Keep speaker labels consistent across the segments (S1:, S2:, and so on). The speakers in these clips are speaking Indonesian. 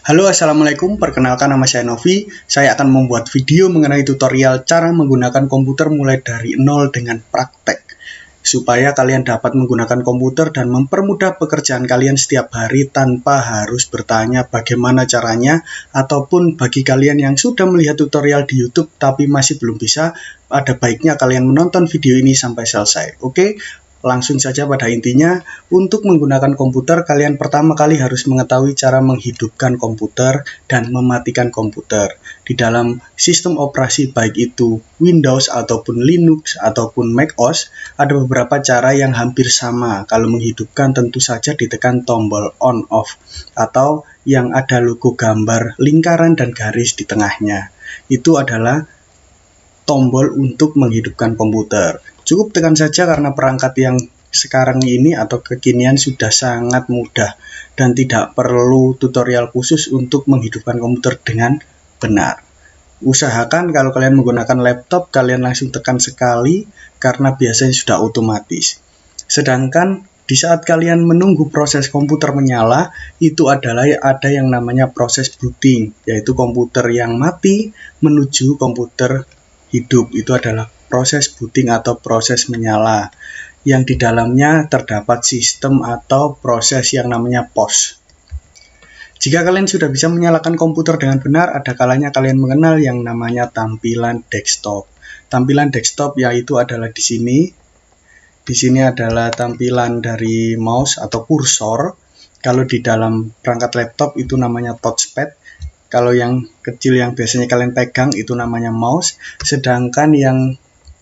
S1: Halo, assalamualaikum. Perkenalkan, nama saya Novi. Saya akan membuat video mengenai tutorial cara menggunakan komputer mulai dari nol dengan praktek, supaya kalian dapat menggunakan komputer dan mempermudah pekerjaan kalian setiap hari tanpa harus bertanya bagaimana caranya, ataupun bagi kalian yang sudah melihat tutorial di YouTube tapi masih belum bisa, ada baiknya kalian menonton video ini sampai selesai. Oke? Langsung saja pada intinya, untuk menggunakan komputer, kalian pertama kali harus mengetahui cara menghidupkan komputer dan mematikan komputer. Di dalam sistem operasi baik itu Windows ataupun Linux ataupun macOS, ada beberapa cara yang hampir sama. Kalau menghidupkan tentu saja ditekan tombol on off atau yang ada logo gambar lingkaran dan garis di tengahnya. Itu adalah tombol untuk menghidupkan komputer. Cukup tekan saja karena perangkat yang sekarang ini atau kekinian sudah sangat mudah dan tidak perlu tutorial khusus untuk menghidupkan komputer dengan benar. Usahakan kalau kalian menggunakan laptop, kalian langsung tekan sekali karena biasanya sudah otomatis. Sedangkan di saat kalian menunggu proses komputer menyala, itu adalah ada yang namanya proses booting, yaitu komputer yang mati menuju komputer hidup. Itu adalah proses booting atau proses menyala, yang di dalamnya terdapat sistem atau proses yang namanya POS. Jika kalian sudah bisa menyalakan komputer dengan benar, ada kalanya kalian mengenal yang namanya tampilan desktop. Tampilan desktop yaitu adalah di sini. Di sini adalah tampilan dari mouse atau kursor. Kalau di dalam perangkat laptop itu namanya touchpad. Kalau yang kecil yang biasanya kalian pegang itu namanya mouse. Sedangkan yang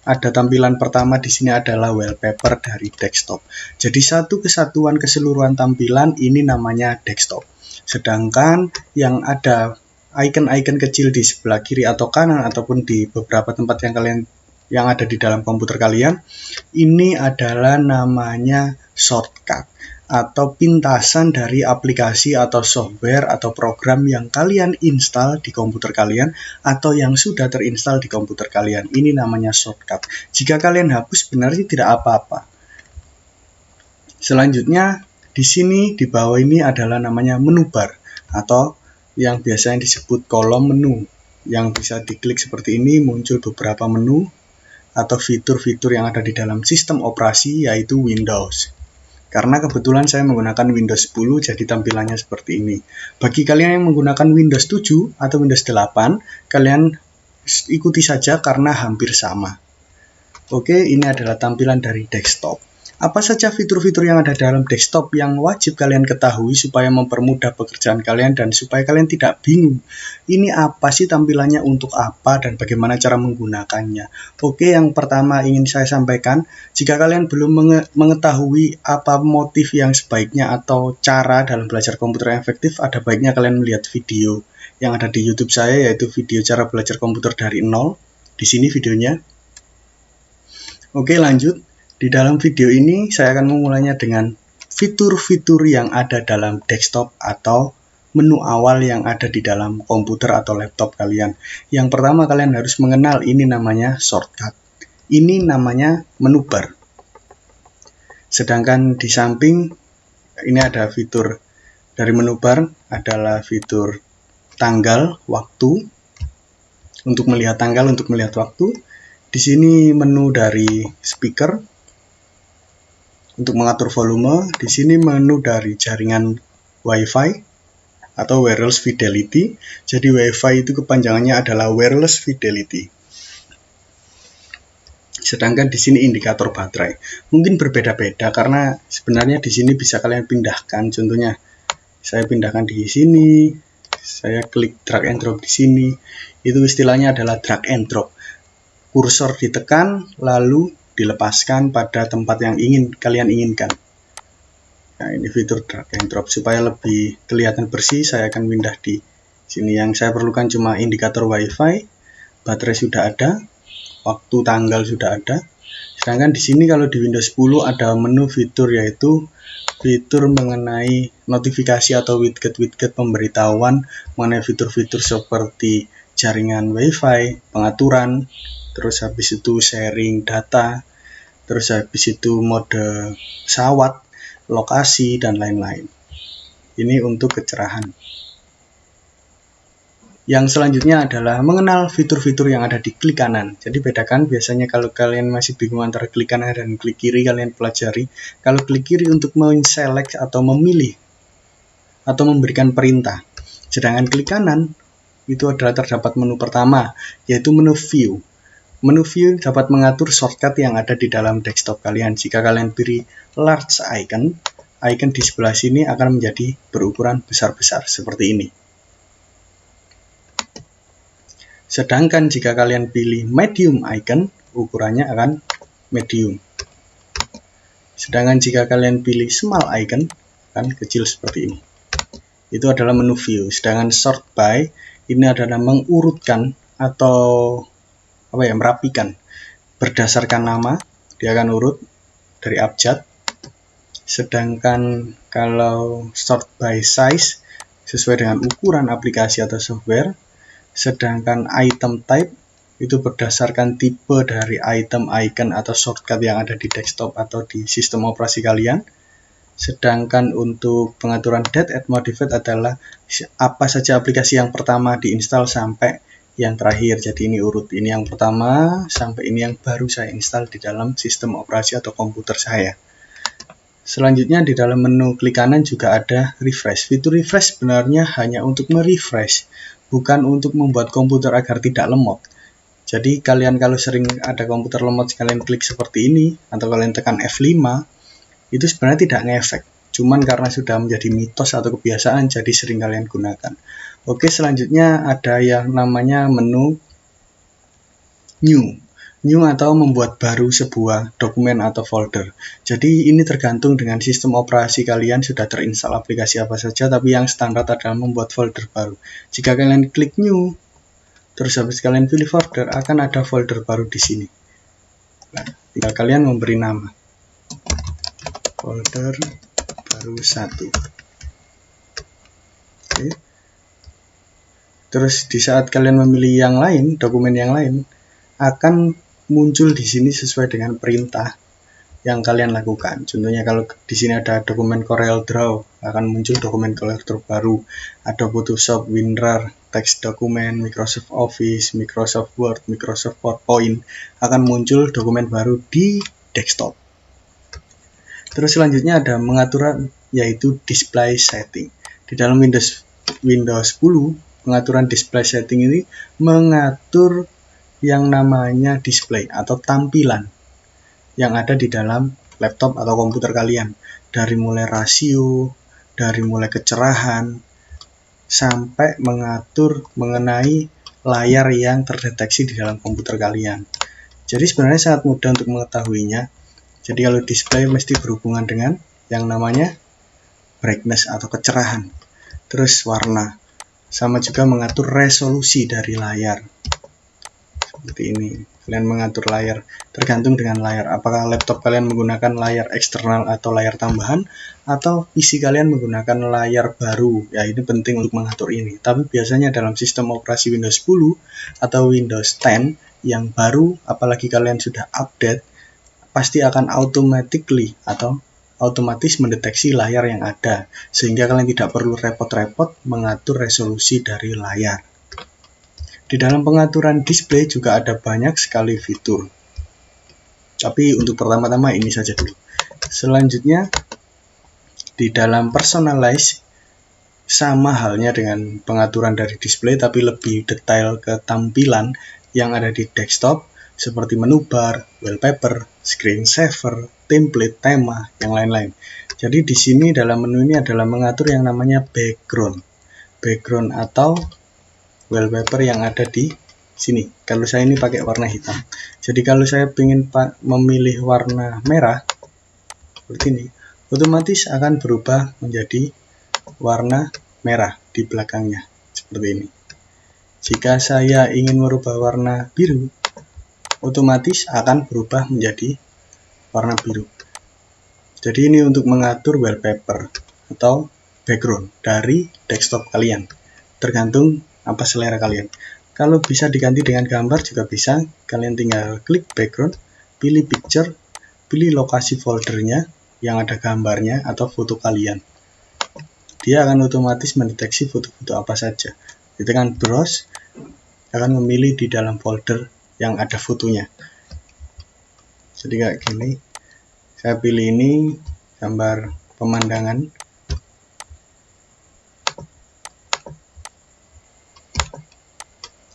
S1: ada tampilan pertama di sini adalah wallpaper dari desktop. Jadi satu kesatuan keseluruhan tampilan ini namanya desktop. Sedangkan yang ada icon-icon kecil di sebelah kiri atau kanan ataupun di beberapa tempat yang ada di dalam komputer kalian, ini adalah namanya shortcut atau pintasan dari aplikasi atau software atau program yang kalian install di komputer kalian atau yang sudah terinstall di komputer kalian. Ini namanya shortcut. Jika kalian hapus, sebenarnya tidak apa-apa. Selanjutnya, di sini di bawah ini adalah namanya menu bar atau yang biasanya disebut kolom menu, yang bisa diklik seperti ini, muncul beberapa menu atau fitur-fitur yang ada di dalam sistem operasi yaitu Windows. Karena kebetulan saya menggunakan Windows 10, jadi tampilannya seperti ini. Bagi kalian yang menggunakan Windows 7 atau Windows 8, kalian ikuti saja karena hampir sama. Oke, ini adalah tampilan dari desktop. Apa saja fitur-fitur yang ada dalam desktop yang wajib kalian ketahui supaya mempermudah pekerjaan kalian dan supaya kalian tidak bingung. Ini apa sih tampilannya, untuk apa, dan bagaimana cara menggunakannya. Oke, yang pertama ingin saya sampaikan, jika kalian belum mengetahui apa motif yang sebaiknya atau cara dalam belajar komputer yang efektif, ada baiknya kalian melihat video yang ada di YouTube saya, yaitu video cara belajar komputer dari nol. Di sini videonya. Oke, lanjut. Di dalam video ini saya akan memulainya dengan fitur-fitur yang ada dalam desktop atau menu awal yang ada di dalam komputer atau laptop kalian. Yang pertama kalian harus mengenal, ini namanya shortcut. Ini namanya menu bar. Sedangkan di samping ini ada fitur dari menu bar adalah fitur tanggal, waktu. Untuk melihat tanggal, untuk melihat waktu. Di sini menu dari speaker. Untuk mengatur volume, di sini menu dari jaringan Wi-Fi atau wireless fidelity. Jadi Wi-Fi itu kepanjangannya adalah wireless fidelity. Sedangkan di sini indikator baterai. Mungkin berbeda-beda karena sebenarnya di sini bisa kalian pindahkan. Contohnya, saya pindahkan di sini, saya klik drag and drop di sini. Itu istilahnya adalah drag and drop. Kursor ditekan, lalu dilepaskan pada tempat yang kalian inginkan. Nah, ini fitur drag and drop. Supaya lebih kelihatan bersih, saya akan pindah di sini. Yang saya perlukan cuma indikator Wi-Fi, baterai sudah ada, waktu tanggal sudah ada. Sedangkan di sini kalau di Windows 10 ada menu fitur, yaitu fitur mengenai notifikasi atau widget-widget pemberitahuan mengenai fitur-fitur seperti jaringan Wi-Fi, pengaturan, terus habis itu sharing data, terus habis itu mode pesawat, lokasi, dan lain-lain. Ini untuk kecerahan. Yang selanjutnya adalah mengenal fitur-fitur yang ada di klik kanan. Jadi bedakan, biasanya kalau kalian masih bingung antara klik kanan dan klik kiri, kalian pelajari. Kalau klik kiri untuk men-select atau memilih atau memberikan perintah. Sedangkan klik kanan itu adalah terdapat menu pertama, yaitu menu view. Menu view dapat mengatur shortcut yang ada di dalam desktop kalian. Jika kalian pilih large icon, icon di sebelah sini akan menjadi berukuran besar-besar seperti ini. Sedangkan jika kalian pilih medium icon, ukurannya akan medium. Sedangkan jika kalian pilih small icon, akan kecil seperti ini. Itu adalah menu view. Sedangkan sort by, ini adalah mengurutkan atau merapikan berdasarkan nama, dia akan urut dari abjad. Sedangkan kalau sort by size, sesuai dengan ukuran aplikasi atau software. Sedangkan item type itu berdasarkan tipe dari item, icon, atau shortcut yang ada di desktop atau di sistem operasi kalian. Sedangkan untuk pengaturan date and modified adalah apa saja aplikasi yang pertama diinstal sampai yang terakhir. Jadi ini urut, ini yang pertama sampai ini yang baru saya install di dalam sistem operasi atau komputer saya. Selanjutnya di dalam menu klik kanan juga ada refresh. Fitur refresh sebenarnya hanya untuk merefresh, bukan untuk membuat komputer agar tidak lemot. Jadi kalian kalau sering ada komputer lemot, kalian klik seperti ini atau kalian tekan F5, itu sebenarnya tidak ngefek. Cuman karena sudah menjadi mitos atau kebiasaan, jadi sering kalian gunakan. Oke, selanjutnya ada yang namanya menu new. New atau membuat baru sebuah dokumen atau folder. Jadi ini tergantung dengan sistem operasi kalian sudah terinstall aplikasi apa saja, tapi yang standar adalah membuat folder baru. Jika kalian klik new, terus habis kalian pilih folder, akan ada folder baru di sini. Nah, tinggal kalian memberi nama. Folder baru 1. Oke. Terus di saat kalian memilih yang lain, dokumen yang lain, akan muncul di sini sesuai dengan perintah yang kalian lakukan. Contohnya kalau di sini ada dokumen Corel Draw, akan muncul dokumen Corel Draw baru. Ada Photoshop, WinRAR, teks dokumen, Microsoft Office, Microsoft Word, Microsoft PowerPoint, akan muncul dokumen baru di desktop. Terus selanjutnya ada mengatur, yaitu display setting. Di dalam Windows 10, pengaturan display setting ini mengatur yang namanya display atau tampilan yang ada di dalam laptop atau komputer kalian, dari mulai rasio, dari mulai kecerahan, sampai mengatur mengenai layar yang terdeteksi di dalam komputer kalian. Jadi sebenarnya sangat mudah untuk mengetahuinya. Jadi kalau display mesti berhubungan dengan yang namanya brightness atau kecerahan, terus warna, sama juga mengatur resolusi dari layar. Seperti ini, kalian mengatur layar tergantung dengan layar, apakah laptop kalian menggunakan layar eksternal atau layar tambahan, atau PC kalian menggunakan layar baru. Ya, ini penting untuk mengatur ini. Tapi biasanya dalam sistem operasi Windows 10 atau Windows 10 yang baru, apalagi kalian sudah update, pasti akan automatically atau otomatis mendeteksi layar yang ada, sehingga kalian tidak perlu repot-repot mengatur resolusi dari layar. Di dalam pengaturan display juga ada banyak sekali fitur. Tapi untuk pertama-tama ini saja dulu. Selanjutnya, di dalam personalize, sama halnya dengan pengaturan dari display, tapi lebih detail ke tampilan yang ada di desktop, seperti menu bar, wallpaper, screensaver, template, tema, yang lain-lain. Jadi di sini dalam menu ini adalah mengatur yang namanya background atau wallpaper yang ada di sini. Kalau saya ini pakai warna hitam. Jadi kalau saya ingin memilih warna merah seperti ini, otomatis akan berubah menjadi warna merah di belakangnya seperti ini. Jika saya ingin merubah warna biru, otomatis akan berubah menjadi warna biru. Jadi ini untuk mengatur wallpaper atau background dari desktop kalian, tergantung apa selera kalian. Kalau bisa diganti dengan gambar juga bisa. Kalian tinggal klik background, pilih picture, pilih lokasi foldernya yang ada gambarnya atau foto kalian. Dia akan otomatis mendeteksi foto-foto apa saja. ditekan browse, akan memilih di dalam folder yang ada fotonya. Jadi kayak gini, saya pilih ini gambar pemandangan,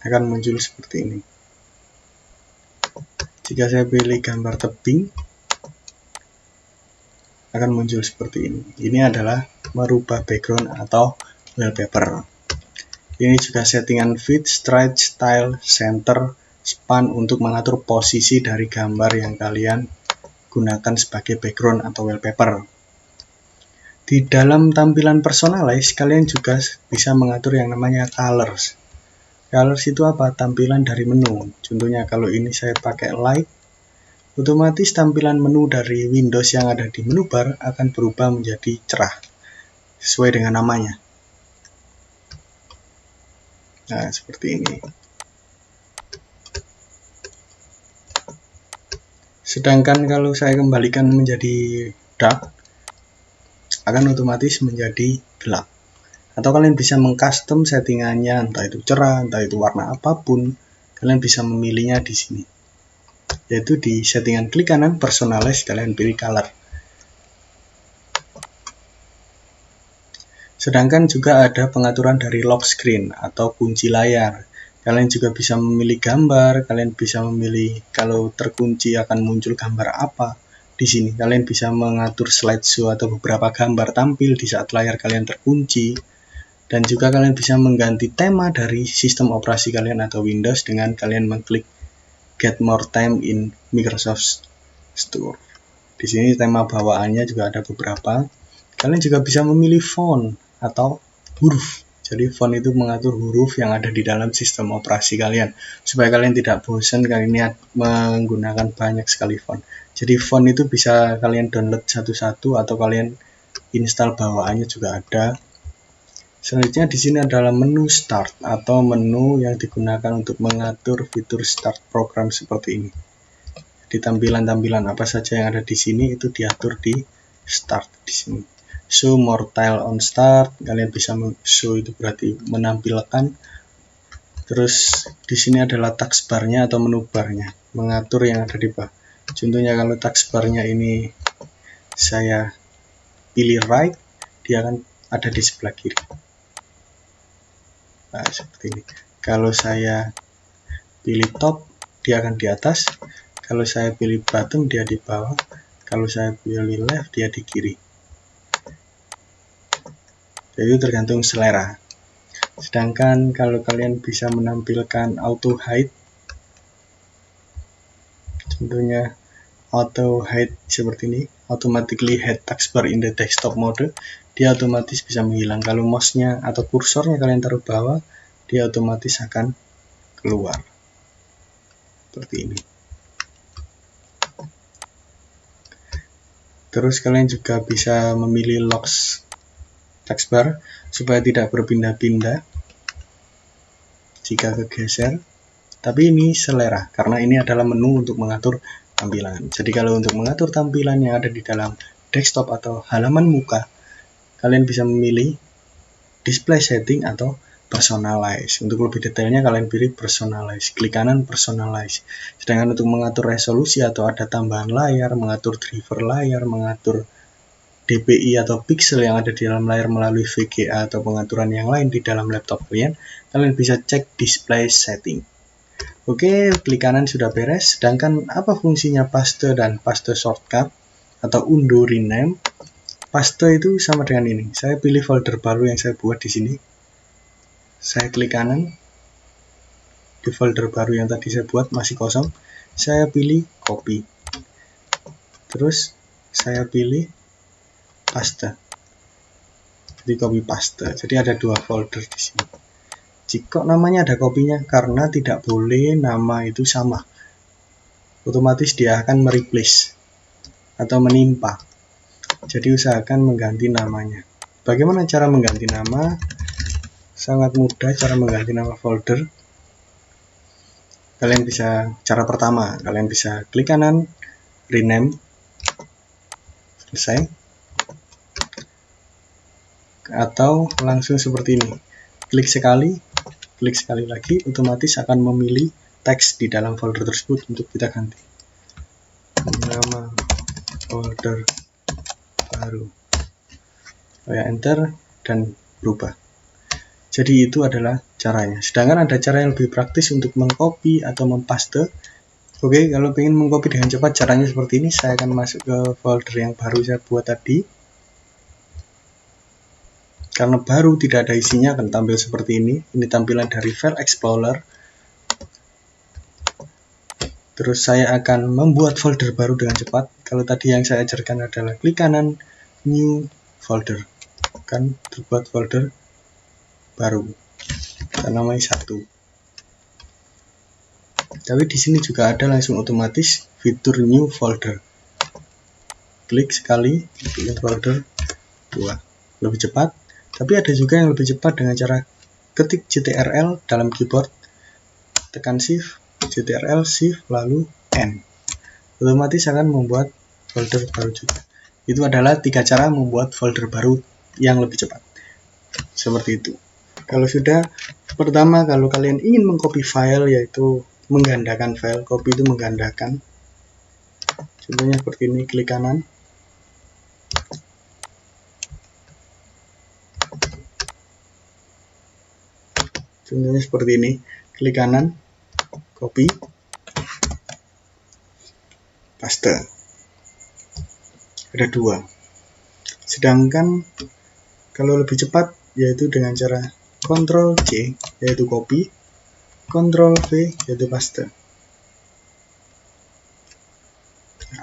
S1: akan muncul seperti ini. Jika saya pilih gambar tebing, akan muncul seperti ini. Ini adalah merubah background atau wallpaper. Ini juga settingan fit, stretch, style, center, span untuk mengatur posisi dari gambar yang kalian gunakan sebagai background atau wallpaper. Di dalam tampilan personalize, kalian juga bisa mengatur yang namanya colors. Colors itu apa? Tampilan dari menu. Contohnya kalau ini saya pakai light, otomatis tampilan menu dari Windows yang ada di menu bar akan berubah menjadi cerah sesuai dengan namanya. Nah, seperti ini. Sedangkan kalau saya kembalikan menjadi dark, akan otomatis menjadi gelap. Atau kalian bisa mengcustom settingannya, entah itu cerah, entah itu warna apapun, kalian bisa memilihnya di sini. Yaitu di settingan klik kanan personalize, kalian pilih color. Sedangkan juga ada pengaturan dari lock screen atau kunci layar. Kalian juga bisa memilih gambar, kalian bisa memilih kalau terkunci akan muncul gambar apa. Di sini kalian bisa mengatur slideshow atau beberapa gambar tampil di saat layar kalian terkunci. Dan juga kalian bisa mengganti tema dari sistem operasi kalian atau Windows dengan kalian mengklik Get More Time in Microsoft Store. Di sini tema bawaannya juga ada beberapa. Kalian juga bisa memilih font atau huruf. Jadi font itu mengatur huruf yang ada di dalam sistem operasi kalian. Supaya kalian tidak bosan kali ini menggunakan banyak sekali font. Jadi font itu bisa kalian download satu-satu atau kalian install bawaannya juga ada. Selanjutnya di sini adalah menu start atau menu yang digunakan untuk mengatur fitur start program seperti ini. Di tampilan-tampilan apa saja yang ada di sini itu diatur di start di sini. Show more tile on start, kalian bisa show itu berarti menampilkan. Terus di sini adalah taskbarnya atau menu barnya, mengatur yang ada di bawah. Contohnya kalau taskbarnya ini saya pilih right, dia akan ada di sebelah kiri. Nah, seperti ini. Kalau saya pilih top, dia akan di atas. Kalau saya pilih bottom, dia di bawah. Kalau saya pilih left, dia di kiri. Jadi tergantung selera. Sedangkan kalau kalian bisa menampilkan auto hide, contohnya auto hide seperti ini, automatically hide taskbar in the desktop mode, dia otomatis bisa menghilang. Kalau mouse-nya atau kursornya kalian taruh bawah, dia otomatis akan keluar seperti ini. Terus kalian juga bisa memilih locks taskbar supaya tidak berpindah-pindah jika kegeser. Tapi ini selera karena ini adalah menu untuk mengatur tampilan. Jadi kalau untuk mengatur tampilan yang ada di dalam desktop atau halaman muka, kalian bisa memilih display setting atau personalize. Untuk lebih detailnya kalian pilih personalize, klik kanan personalize. Sedangkan untuk mengatur resolusi atau ada tambahan layar, mengatur driver layar, mengatur DPI atau pixel yang ada di dalam layar melalui VGA atau pengaturan yang lain di dalam laptop kalian bisa cek display setting. Oke, klik kanan sudah beres. Sedangkan apa fungsinya paste dan paste shortcut atau undo rename? Paste itu sama dengan ini. Saya pilih folder baru yang saya buat di sini. Saya klik kanan. Di folder baru yang tadi saya buat masih kosong. Saya pilih copy. Terus saya pilih paste. Jadi copy paste. Jadi ada dua folder di sini. Jika namanya ada kopinya karena tidak boleh nama itu sama. Otomatis dia akan mereplace atau menimpa. Jadi usahakan mengganti namanya. Bagaimana cara mengganti nama? Sangat mudah cara mengganti nama folder. Kalian bisa, cara pertama, kalian bisa klik kanan, rename, selesai. Atau langsung seperti ini, klik sekali, klik sekali lagi, otomatis akan memilih teks di dalam folder tersebut untuk kita ganti. Nama folder baru. Saya enter dan berubah. Jadi itu adalah caranya. Sedangkan ada cara yang lebih praktis untuk mengcopy atau mempaste. Oke, kalau ingin mengcopy dengan cepat caranya seperti ini. Saya akan masuk ke folder yang baru saya buat tadi. Karena baru tidak ada isinya akan tampil seperti ini. Ini tampilan dari File Explorer. Terus saya akan membuat folder baru dengan cepat. Kalau tadi yang saya ajarkan adalah klik kanan New Folder. Akan terbuat folder baru. Kita namai 1. Tapi di sini juga ada langsung otomatis fitur New Folder. Klik sekali, bikin folder 2. Lebih cepat. Tapi ada juga yang lebih cepat dengan cara ketik CTRL dalam keyboard, tekan Shift, CTRL, Shift, lalu N. Otomatis akan membuat folder baru juga. Itu adalah 3 cara membuat folder baru yang lebih cepat. Seperti itu. Kalau sudah, pertama kalau kalian ingin mengcopy file yaitu menggandakan file, copy itu menggandakan. Contohnya seperti ini, klik kanan. Contohnya seperti ini, klik kanan, copy, paste. Ada 2. Sedangkan kalau lebih cepat yaitu dengan cara Ctrl C yaitu copy, Ctrl V yaitu paste.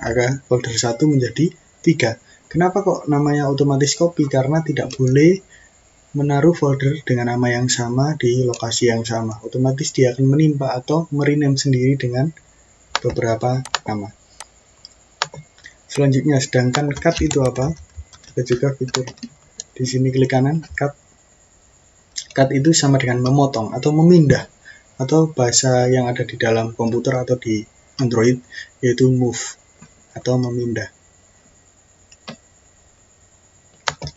S1: Agar folder 1 menjadi 3. Kenapa kok namanya otomatis copy? Karena tidak boleh menaruh folder dengan nama yang sama di lokasi yang sama. Otomatis dia akan menimpa atau merename sendiri dengan beberapa nama. Selanjutnya, sedangkan cut itu apa? Ada juga fitur di sini, klik kanan, cut. Cut itu sama dengan memotong atau memindah, atau bahasa yang ada di dalam komputer atau di Android yaitu move atau memindah.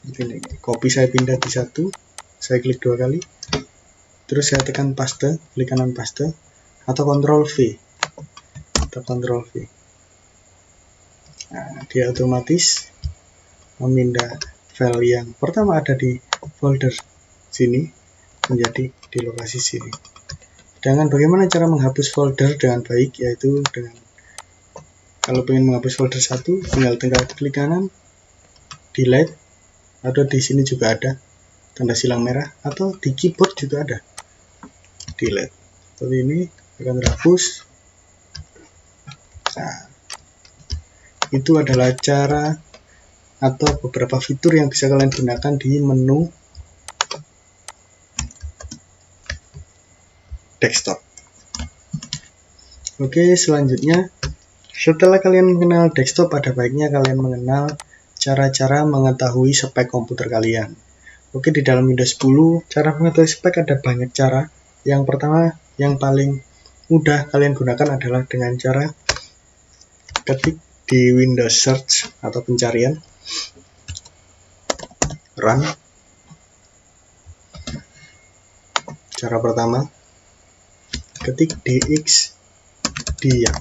S1: Ini copy saya pindah di 1, saya klik 2 kali, terus saya tekan paste, klik kanan paste, atau Ctrl V, atau Ctrl V. Nah, dia otomatis memindah file yang pertama ada di folder sini menjadi di lokasi sini. Sedangkan bagaimana cara menghapus folder dengan baik, yaitu dengan kalau ingin menghapus folder 1, tinggal klik kanan, delete. Atau di sini juga ada tanda silang merah, atau di keyboard juga ada delete. Seperti ini akan terhapus. Nah, itu adalah cara atau beberapa fitur yang bisa kalian gunakan di menu desktop. Oke, selanjutnya setelah kalian mengenal desktop, ada baiknya kalian mengenal cara-cara mengetahui spek komputer kalian. Oke, di dalam Windows 10, cara mengetahui spek ada banyak cara. Yang pertama, yang paling mudah kalian gunakan adalah dengan cara ketik di Windows Search atau pencarian, run. Cara pertama, ketik DXDiag.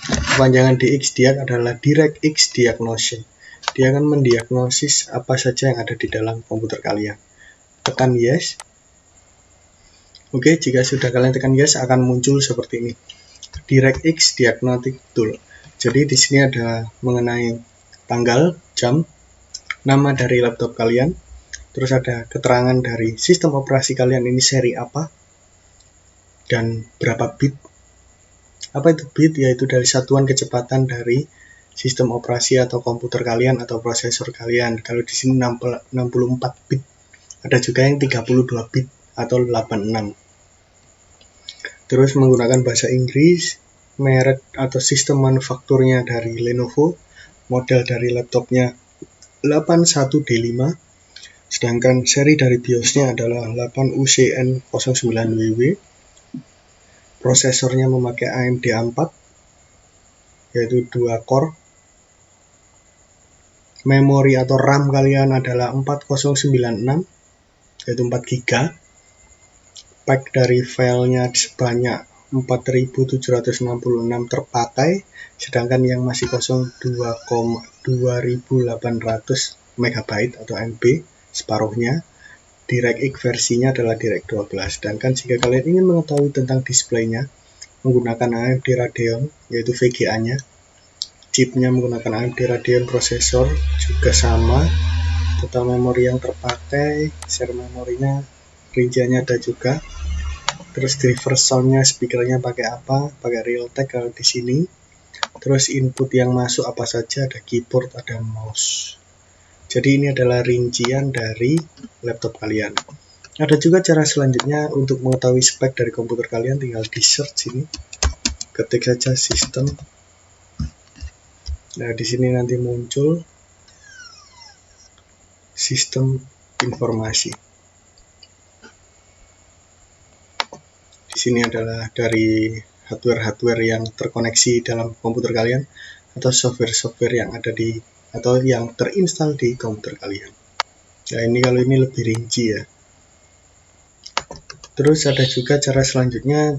S1: Kepanjangan DXDiag adalah DirectX Diagnosis. Dia akan mendiagnosis apa saja yang ada di dalam komputer kalian. Tekan yes. Oke, jika sudah kalian tekan yes, akan muncul seperti ini. DirectX Diagnostic Tool. Jadi di sini ada mengenai tanggal, jam, nama dari laptop kalian, terus ada keterangan dari sistem operasi kalian ini seri apa, dan berapa bit. Apa itu bit? Yaitu dari satuan kecepatan dari sistem operasi atau komputer kalian atau prosesor kalian. Kalau di sini 64 bit. Ada juga yang 32 bit atau 86. Terus menggunakan bahasa Inggris, merek atau sistem manufakturnya dari Lenovo, model dari laptopnya 81D5, sedangkan seri dari BIOSnya adalah 8UCN09WW. Prosesornya memakai AMD A4, yaitu 2 core. Memori atau RAM kalian adalah 4096, yaitu 4 GB. spek dari filenya sebanyak 4766 terpakai, sedangkan yang masih kosong 2800 MB atau MB, separuhnya. DirectX versinya adalah DirectX 12. Sedangkan jika kalian ingin mengetahui tentang displaynya, menggunakan AMD Radeon, yaitu VGA-nya, chipnya menggunakan AMD Radeon, prosesor juga sama, total memori yang terpakai, share memorinya, rinciannya ada juga. Terus driver soundnya, speakernya pakai apa? Pakai Realtek kalau di sini. Terus input yang masuk apa saja? Ada keyboard, ada mouse. Jadi ini adalah rincian dari laptop kalian. Ada juga cara selanjutnya untuk mengetahui spek dari komputer kalian, tinggal di search sini. Ketik saja sistem. Nah, di sini nanti muncul sistem informasi. Di sini adalah dari hardware yang terkoneksi dalam komputer kalian atau software yang ada di atau yang terinstal di komputer kalian. Nah, ini kalau ini lebih rinci ya. Terus ada juga cara selanjutnya,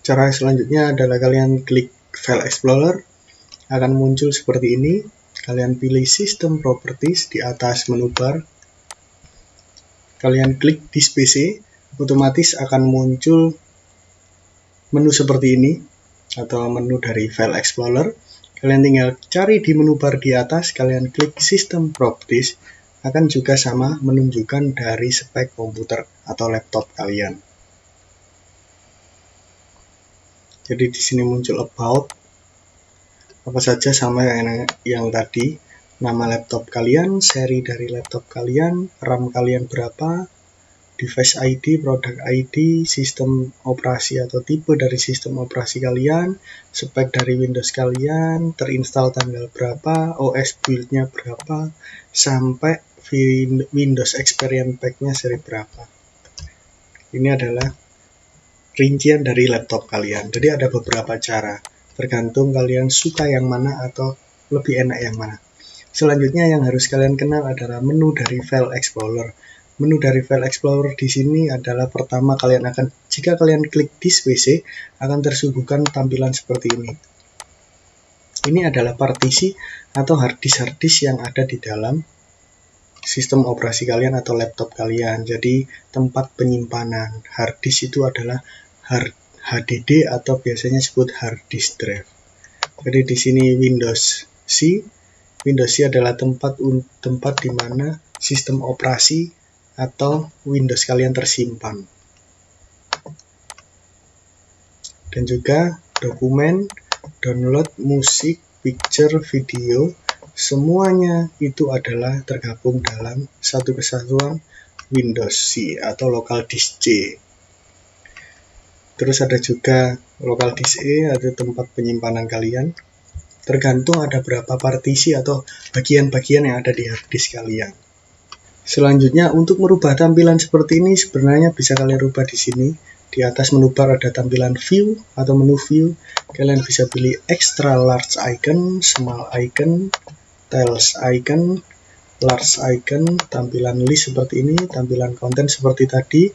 S1: cara selanjutnya adalah kalian klik File Explorer, akan muncul seperti ini. Kalian pilih System Properties di atas menu bar. Kalian klik This PC, otomatis akan muncul menu seperti ini atau menu dari File Explorer. Kalian tinggal cari di menu bar di atas, kalian klik System Properties, akan juga sama menunjukkan dari spek komputer atau laptop kalian. Jadi di sini muncul About, apa saja sama yang tadi, nama laptop kalian, seri dari laptop kalian, RAM kalian berapa, device ID, product ID, sistem operasi atau tipe dari sistem operasi kalian, spek dari Windows kalian, terinstall tanggal berapa, OS build-nya berapa, sampai Windows Experience Pack-nya seri berapa. Ini adalah rincian dari laptop kalian. Jadi ada beberapa cara, tergantung kalian suka yang mana atau lebih enak yang mana. Selanjutnya yang harus kalian kenal adalah menu dari File Explorer. Menu dari File Explorer di sini adalah pertama jika kalian klik This PC, akan tersuguhkan tampilan seperti ini. Ini adalah partisi atau hard disk yang ada di dalam sistem operasi kalian atau laptop kalian. Jadi tempat penyimpanan hard disk itu adalah HDD atau biasanya disebut hard disk drive. Jadi di sini Windows C adalah tempat di mana sistem operasi atau Windows kalian tersimpan. Dan juga dokumen, download, musik, picture, video, semuanya itu adalah tergabung dalam satu kesatuan Windows C atau local disk C. Terus ada juga local disk E atau tempat penyimpanan kalian. Tergantung ada berapa partisi atau bagian-bagian yang ada di hard disk kalian. Selanjutnya untuk merubah tampilan seperti ini sebenarnya bisa kalian rubah di sini. Di atas menu bar ada tampilan view atau menu view. Kalian bisa pilih extra large icon, small icon, tiles icon, large icon, tampilan list seperti ini, tampilan konten seperti tadi,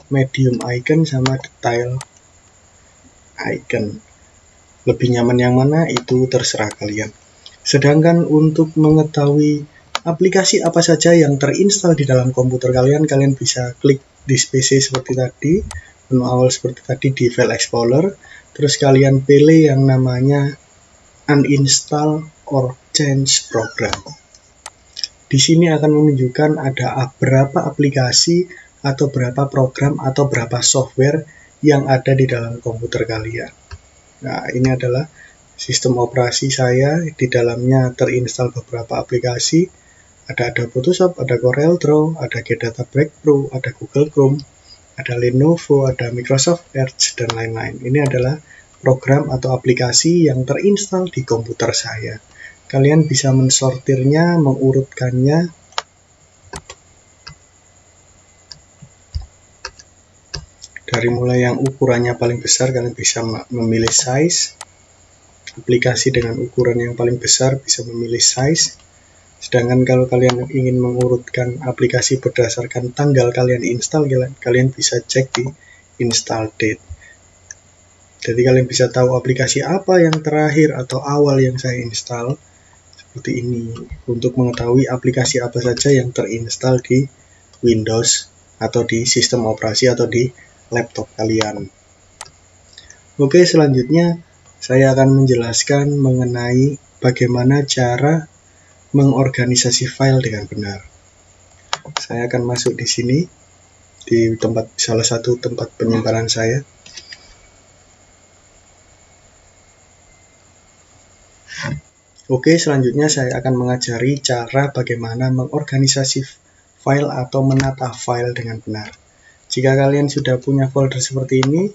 S1: medium icon sama detail icon. Lebih nyaman yang mana itu terserah kalian. Sedangkan untuk mengetahui aplikasi apa saja yang terinstal di dalam komputer kalian bisa klik This PC seperti tadi, menu awal seperti tadi di File Explorer, terus kalian pilih yang namanya Uninstall or Change Program. Di sini akan menunjukkan ada berapa aplikasi atau berapa program atau berapa software yang ada di dalam komputer kalian. Nah, ini adalah sistem operasi saya, di dalamnya terinstal beberapa aplikasi. Ada Photoshop, ada CorelDRAW, ada Gedata Black Pro, ada Google Chrome, ada Lenovo, ada Microsoft Edge, dan lain-lain. Ini adalah program atau aplikasi yang terinstal di komputer saya. Kalian bisa mensortirnya, mengurutkannya. Dari mulai yang ukurannya paling besar, kalian bisa memilih size. Aplikasi dengan ukuran yang paling besar bisa memilih size. Sedangkan kalau kalian ingin mengurutkan aplikasi berdasarkan tanggal kalian install, kalian bisa cek di install date. Jadi kalian bisa tahu aplikasi apa yang terakhir atau awal yang saya install, seperti ini, untuk mengetahui aplikasi apa saja yang terinstall di Windows atau di sistem operasi atau di laptop kalian. Oke, selanjutnya saya akan menjelaskan mengenai bagaimana cara mengorganisasi file dengan benar. Saya akan masuk di sini, di salah satu tempat penyimpanan saya. Oke, selanjutnya saya akan mengajari cara bagaimana mengorganisasi file atau menata file dengan benar. Jika kalian sudah punya folder seperti ini,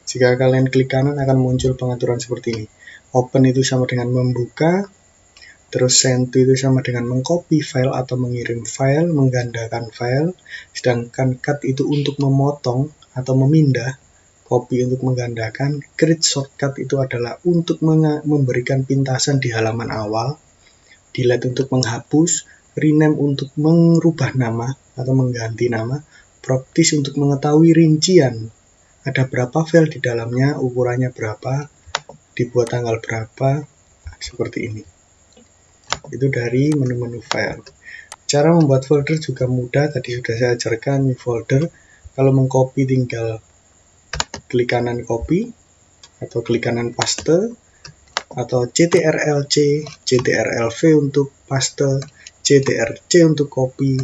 S1: jika kalian klik kanan akan muncul pengaturan seperti ini. Open itu sama dengan membuka, terus send itu sama dengan mengcopy file atau mengirim file, menggandakan file, sedangkan cut itu untuk memotong atau memindah, copy untuk menggandakan, create shortcut itu adalah untuk memberikan pintasan di halaman awal, delete untuk menghapus, rename untuk merubah nama atau mengganti nama, properties untuk mengetahui rincian, ada berapa file di dalamnya, ukurannya berapa, dibuat tanggal berapa, seperti ini. Itu dari menu-menu file. Cara membuat folder juga mudah, tadi sudah saya ajarkan. New folder, kalau mengcopy tinggal klik kanan copy atau klik kanan paste, atau CTRL-C, CTRL-V untuk paste, CTRL-C untuk copy,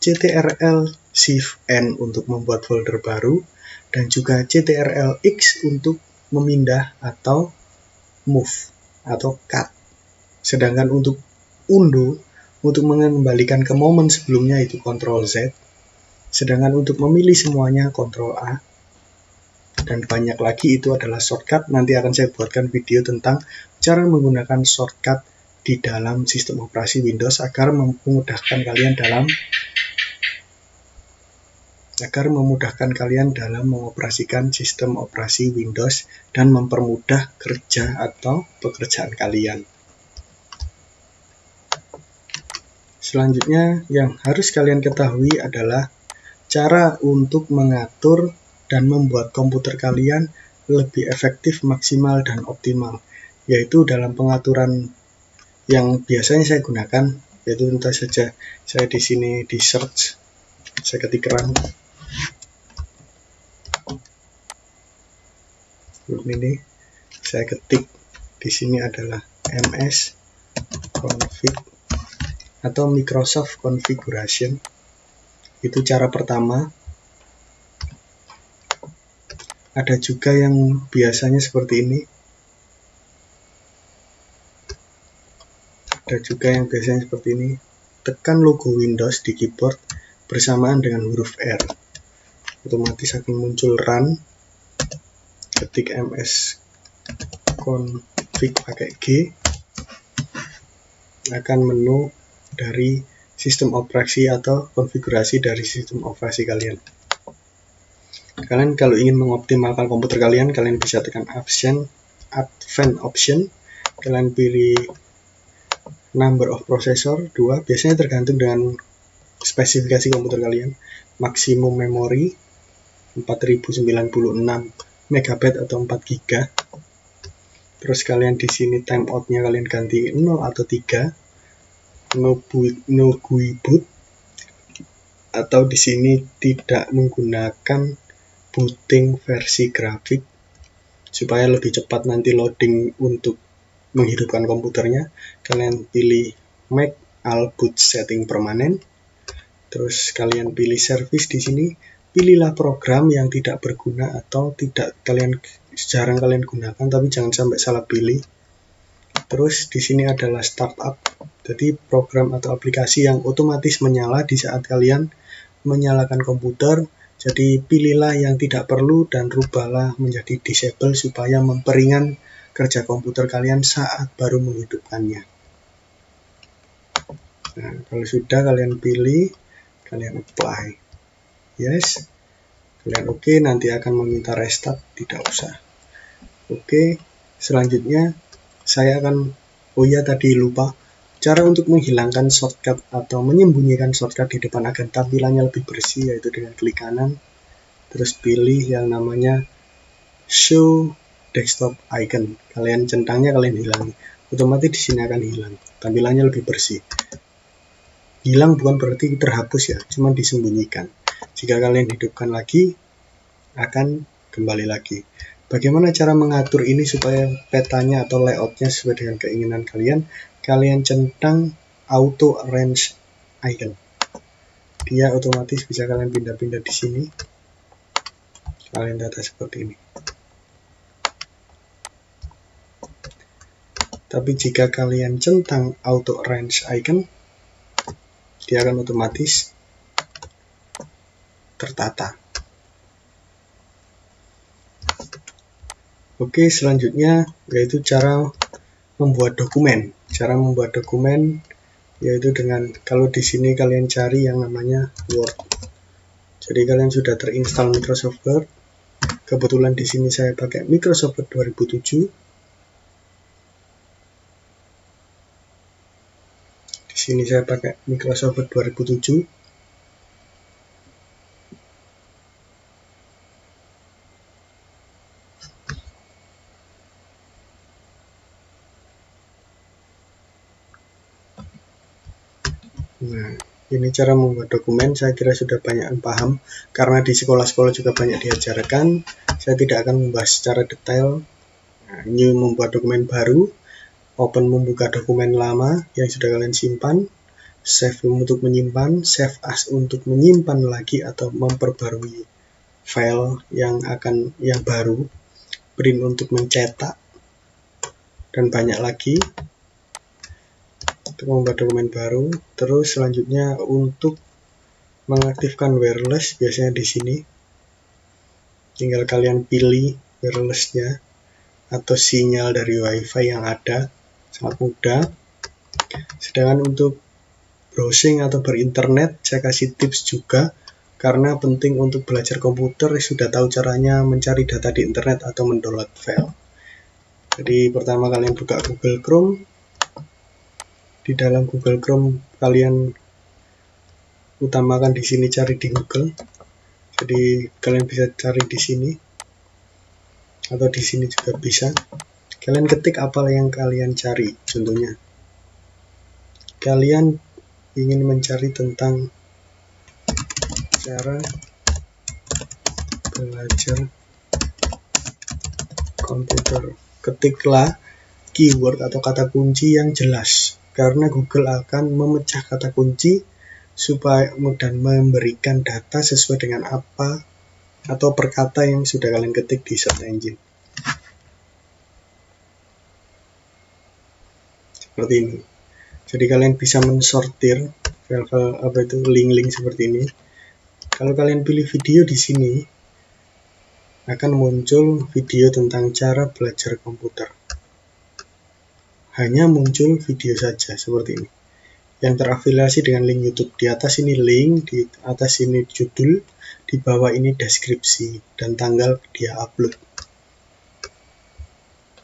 S1: CTRL-Shift-N untuk membuat folder baru, dan juga CTRL-X untuk memindah atau move atau cut. Sedangkan untuk undo, untuk mengembalikan ke momen sebelumnya itu Ctrl Z. Sedangkan untuk memilih semuanya Ctrl A. Dan banyak lagi itu adalah shortcut. Nanti akan saya buatkan video tentang cara menggunakan shortcut di dalam sistem operasi Windows agar memudahkan kalian dalam mengoperasikan sistem operasi Windows dan mempermudah kerja atau pekerjaan kalian. Selanjutnya yang harus kalian ketahui adalah cara untuk mengatur dan membuat komputer kalian lebih efektif, maksimal, dan optimal, yaitu dalam pengaturan yang biasanya saya gunakan, yaitu tentu saja saya di sini di search, saya ketik run. Ini saya ketik di sini adalah ms config atau Microsoft Configuration. Itu cara pertama. Ada juga yang biasanya seperti ini. Tekan logo Windows di keyboard bersamaan dengan huruf R. Otomatis akan muncul run. Ketik ms config pakai G. Akan menu dari sistem operasi atau konfigurasi dari sistem operasi kalian. Kalian kalau ingin mengoptimalkan komputer kalian bisa tekan Advanced Option. Kalian pilih number of processor 2, biasanya tergantung dengan spesifikasi komputer kalian. Maksimum memori 4096 MB atau 4 GB. Terus kalian di sini timeout-nya kalian ganti 0 atau 3. No GUI boot, atau di sini tidak menggunakan booting versi grafik supaya lebih cepat nanti loading untuk menghidupkan komputernya. Kalian pilih Make All Boot Setting Permanen. Terus kalian pilih service di sini. Pilihlah program yang tidak berguna atau jarang kalian gunakan, tapi jangan sampai salah pilih. Terus di sini adalah startup, jadi program atau aplikasi yang otomatis menyala di saat kalian menyalakan komputer. Jadi pilihlah yang tidak perlu dan rubahlah menjadi disable supaya memperingan kerja komputer kalian saat baru menghidupkannya. Nah, kalau sudah kalian pilih, kalian apply. Yes. Kalian oke, nanti akan meminta restart, tidak usah. Oke, selanjutnya saya akan, tadi lupa, Cara untuk menghilangkan shortcut atau menyembunyikan shortcut di depan agar tampilannya lebih bersih, yaitu dengan klik kanan, terus pilih yang namanya Show Desktop Icon. Kalian centangnya kalian hilangi, otomatis di sini akan hilang, tampilannya lebih bersih. Hilang bukan berarti terhapus ya, cuma disembunyikan. Jika kalian hidupkan lagi, akan kembali lagi. Bagaimana cara mengatur ini supaya petanya atau layoutnya sesuai dengan keinginan kalian? Kalian centang Auto Arrange Icon. Dia otomatis bisa kalian pindah-pindah di sini. Kalian data seperti ini. Tapi jika kalian centang Auto Arrange Icon, dia akan otomatis tertata. Oke, selanjutnya yaitu cara membuat dokumen. Cara membuat dokumen yaitu dengan, kalau di sini kalian cari yang namanya Word. Jadi kalian sudah terinstall Microsoft Word. Kebetulan di sini saya pakai Microsoft Word 2007. Di sini saya pakai Microsoft Word 2007. Nah, ini cara membuat dokumen. Saya kira sudah banyak yang paham, karena di sekolah-sekolah juga banyak diajarkan. Saya tidak akan membahas secara detail. Nah, ini membuat dokumen baru, open membuka dokumen lama yang sudah kalian simpan, save untuk menyimpan, save as untuk menyimpan lagi atau memperbarui file yang baru, print untuk mencetak, dan banyak lagi. Untuk membuat dokumen baru. Terus selanjutnya untuk mengaktifkan wireless, biasanya di sini tinggal kalian pilih wirelessnya atau sinyal dari wifi yang ada, sangat mudah. Sedangkan untuk browsing atau berinternet, saya kasih tips juga, karena penting untuk belajar komputer, sudah tahu caranya mencari data di internet atau mendownload file. Jadi pertama kalian buka Google Chrome. Di dalam Google Chrome kalian utamakan di sini cari di Google. Jadi kalian bisa cari di sini atau di sini juga bisa. Kalian ketik apa yang kalian cari. Contohnya, kalian ingin mencari tentang cara belajar komputer. Ketiklah keyword atau kata kunci yang jelas, karena Google akan memecah kata kunci supaya mudah memberikan data sesuai dengan apa atau perkata yang sudah kalian ketik di search engine. Seperti ini. Jadi kalian bisa mensortir link-link seperti ini. Kalau kalian pilih video di sini, akan muncul video tentang cara belajar komputer. Hanya muncul video saja seperti ini, yang terafiliasi dengan link YouTube. Di atas ini link, di atas ini judul, di bawah ini deskripsi dan tanggal dia upload.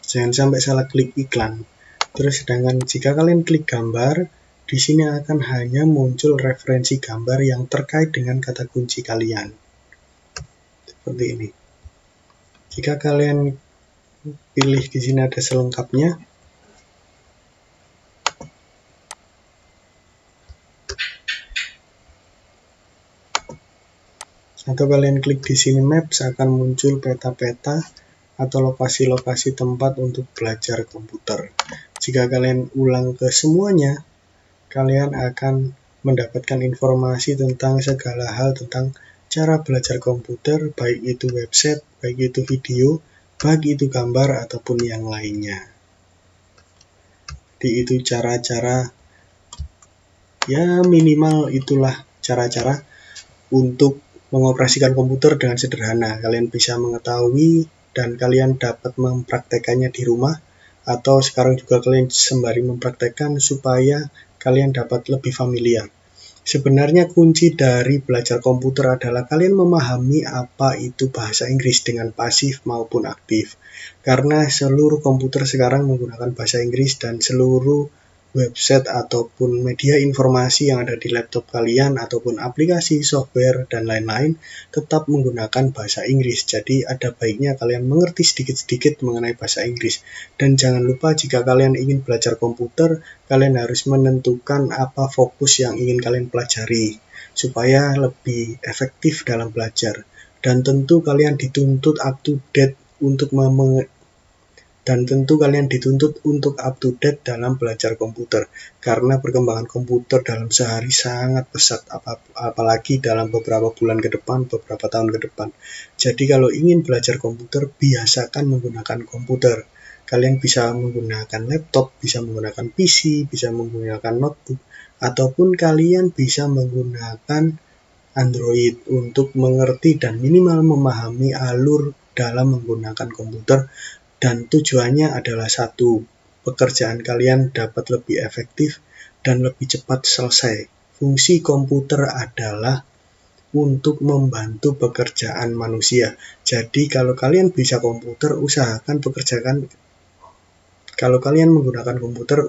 S1: Jangan sampai salah klik iklan. Terus sedangkan jika kalian klik gambar, di sini akan hanya muncul referensi gambar yang terkait dengan kata kunci kalian. Seperti ini. Jika kalian pilih di sini ada selengkapnya, atau kalian klik di sini Maps, akan muncul peta-peta atau lokasi-lokasi tempat untuk belajar komputer. Jika kalian ulang ke semuanya, kalian akan mendapatkan informasi tentang segala hal tentang cara belajar komputer, baik itu website, baik itu video, baik itu gambar, ataupun yang lainnya. Jadi itu cara-cara, ya minimal itulah cara-cara untuk mengoperasikan komputer dengan sederhana. Kalian bisa mengetahui dan kalian dapat mempraktekannya di rumah, atau sekarang juga kalian sembari mempraktekkan supaya kalian dapat lebih familiar. Sebenarnya kunci dari belajar komputer adalah kalian memahami apa itu bahasa Inggris dengan pasif maupun aktif. Karena seluruh komputer sekarang menggunakan bahasa Inggris dan seluruh website ataupun media informasi yang ada di laptop kalian ataupun aplikasi, software, dan lain-lain tetap menggunakan bahasa Inggris. Jadi ada baiknya kalian mengerti sedikit-sedikit mengenai bahasa Inggris. Dan jangan lupa jika kalian ingin belajar komputer, kalian harus menentukan apa fokus yang ingin kalian pelajari supaya lebih efektif dalam belajar. Dan tentu kalian dituntut up to date untuk up to date dalam belajar komputer, karena perkembangan komputer dalam sehari sangat pesat, apalagi dalam beberapa bulan ke depan, beberapa tahun ke depan. Jadi kalau ingin belajar komputer, biasakan menggunakan komputer. Kalian bisa menggunakan laptop, bisa menggunakan PC, bisa menggunakan notebook, ataupun kalian bisa menggunakan Android untuk mengerti dan minimal memahami alur dalam menggunakan komputer. Dan tujuannya adalah satu, pekerjaan kalian dapat lebih efektif dan lebih cepat selesai. Fungsi komputer adalah untuk membantu pekerjaan manusia. Jadi kalau kalian bisa komputer, kalau kalian menggunakan komputer,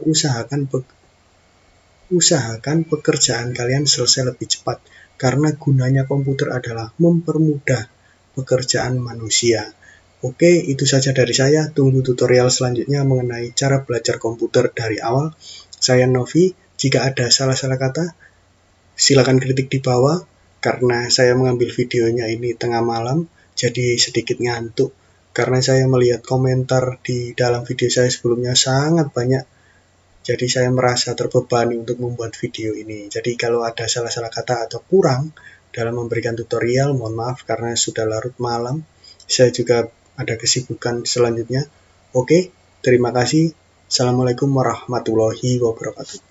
S1: usahakan pekerjaan kalian selesai lebih cepat. Karena gunanya komputer adalah mempermudah pekerjaan manusia. Oke, itu saja dari saya. Tunggu tutorial selanjutnya mengenai cara belajar komputer dari awal. Saya Novi. Jika ada salah-salah kata, silakan kritik di bawah. Karena saya mengambil videonya ini tengah malam, jadi sedikit ngantuk. Karena saya melihat komentar di dalam video saya sebelumnya sangat banyak. Jadi saya merasa terbebani untuk membuat video ini. Jadi kalau ada salah-salah kata atau kurang dalam memberikan tutorial, mohon maaf karena sudah larut malam. Saya juga ada kesibukan selanjutnya. Oke, terima kasih. Assalamualaikum warahmatullahi wabarakatuh.